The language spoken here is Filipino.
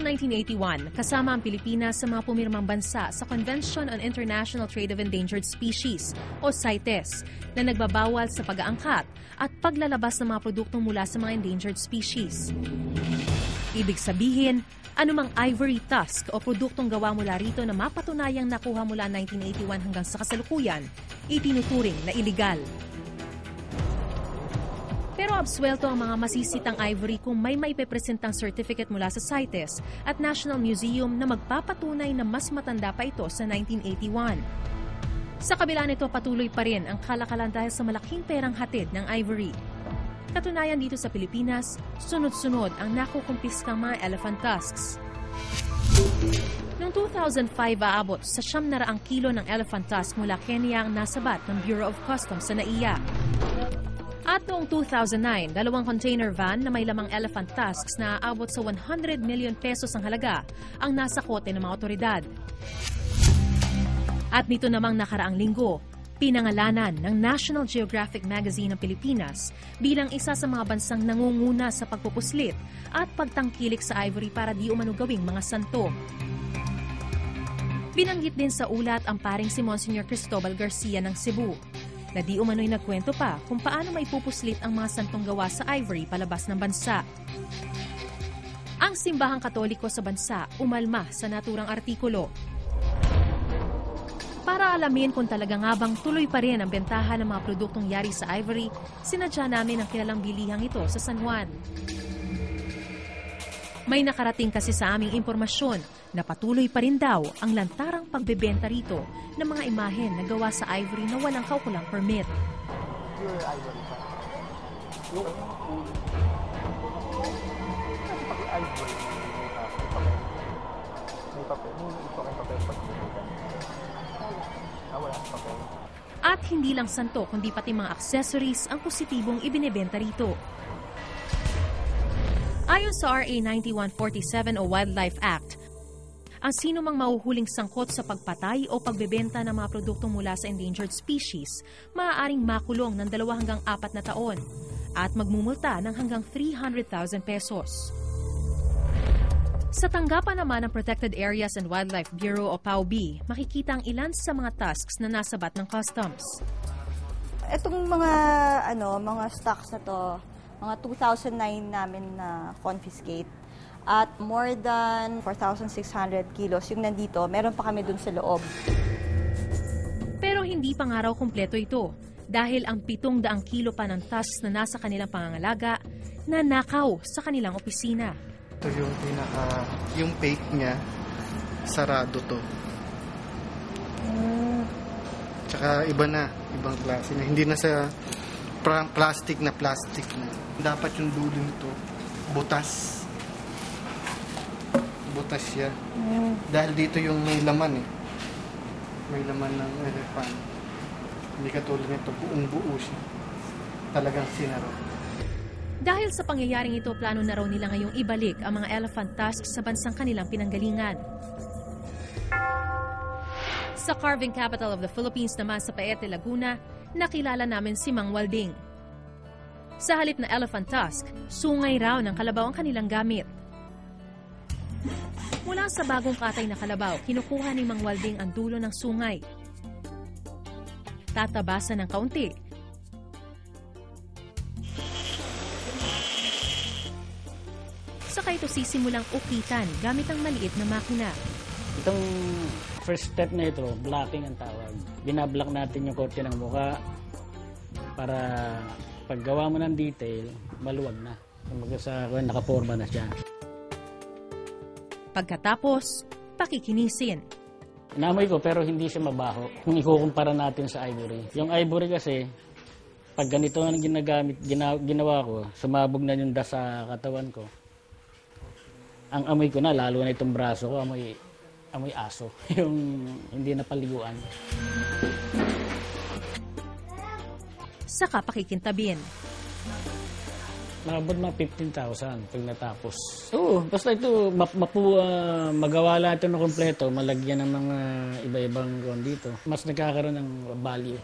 Noong 1981, kasama ang Pilipinas sa mga pumirmang bansa sa Convention on International Trade of Endangered Species o CITES na nagbabawal sa pag-aangkat at paglalabas ng mga produktong mula sa mga endangered species. Ibig sabihin, anumang ivory tusk o produktong gawa mula rito na mapatunayang nakuha mula 1981 hanggang sa kasalukuyan, itinuturing na iligal. Pero absuelto ang mga masisitang ivory kung may maipepresentang certificate mula sa CITES at National Museum na magpapatunay na mas matanda pa ito sa 1981. Sa kabila nito, patuloy pa rin ang kalakalan dahil sa malaking perang hatid ng ivory. Katunayan dito sa Pilipinas, sunod-sunod ang nakukumpiskang mga elephant tusks. Noong 2005, aabot sa 900 kilo ng elephant tusk mula Kenya ang nasabat ng Bureau of Customs sa NAIA. At noong 2009, 2 container van na may lamang elephant tusks na aabot sa 100 million pesos ang halaga ang nasa kote ng mga otoridad. At nito namang nakaraang linggo, pinangalanan ng National Geographic Magazine ng Pilipinas bilang isa sa mga bansang nangunguna sa pagpupuslit at pagtangkilik sa ivory para di umano gawing mga santo. Binanggit din sa ulat ang paring si Monsignor Cristobal Garcia ng Cebu, na di umano'y nagkwento pa kung paano may pupuslit ang mga santong gawa sa ivory palabas ng bansa. Ang simbahang katoliko sa bansa umalma sa naturang artikulo. Para alamin kung talaga nga bang tuloy pa rin ang bentahan ng mga produktong yari sa ivory, sinadya namin ang kilalang bilihang ito sa San Juan. May nakarating kasi sa aming impormasyon na patuloy pa rin daw ang lantarang pagbebenta rito ng mga imahen na gawa sa ivory na walang kaukulang permit. Pure ivory pa. Yung ivory, may papel. May papel pag wala papel. At hindi lang santo kundi pati mga accessories ang positibong ibinebenta rito. Ayon sa RA 9147 o Wildlife Act, ang sino mang mahuhuling sangkot sa pagpatay o pagbebenta ng mga produktong mula sa endangered species, maaaring makulong ng 2 hanggang 4 na taon at magmumulta ng hanggang 300,000 pesos. Sa tanggapan naman ng Protected Areas and Wildlife Bureau o PAWB, makikita ang ilan sa mga tusks na nasabat ng customs. Itong mga stocks na to, mga 2009 namin na confiscate. At more than 4,600 kilos yung nandito, meron pa kami dun sa loob. Pero hindi pa nga raw kumpleto ito dahil ang 700 kilo pa ng tusks na nasa kanilang pangangalaga nanakaw sa kanilang opisina. Ito yung yung fake niya, sarado to. Tsaka iba na, ibang klase na. Hindi na sa plastic na. Dapat yung dulo nito, butas. Butas siya. Dahil dito yung may laman eh. May laman ng elephant. Hindi katulad nito, buong buo siya. Talagang sinaro. Dahil sa pangyayaring ito, plano na raw nila ngayong ibalik ang mga elephant tusks sa bansang kanilang pinanggalingan. Sa carving capital of the Philippines naman sa Paete, Laguna, nakilala namin si Mang Walding. Sa halip na elephant tusk, sungay raw ng kalabaw ang kanilang gamit. Mula sa bagong katay na kalabaw, kinukuha ni Mang Walding ang dulo ng sungay. Tatabasan ng kaunti. Saka ito sisimulang ukitan gamit ang maliit na makina. Itong first step na ito, blocking ang tawag. Binablock natin yung korte ng mukha para paggawa mo ng detail, maluwag na. Kumbaga sa nakaporma na siya. Pagkatapos, pakikinisin. Inamoy ko pero hindi siya mabaho. Kung ikukumpara natin sa ivory. Yung ivory kasi, pag ganito ang ginawa ko, sumabog na yung dust sa katawan ko. Ang amoy ko na, lalo na itong braso ko, amoy aso. Yung hindi napaliguan. Saka pakikintabin. Nabot mga 15,000 pag natapos. Oo, basta ito, magawa lahat ito na kompleto, malagyan ng mga iba-ibang dito. Mas nagkakaroon ng value.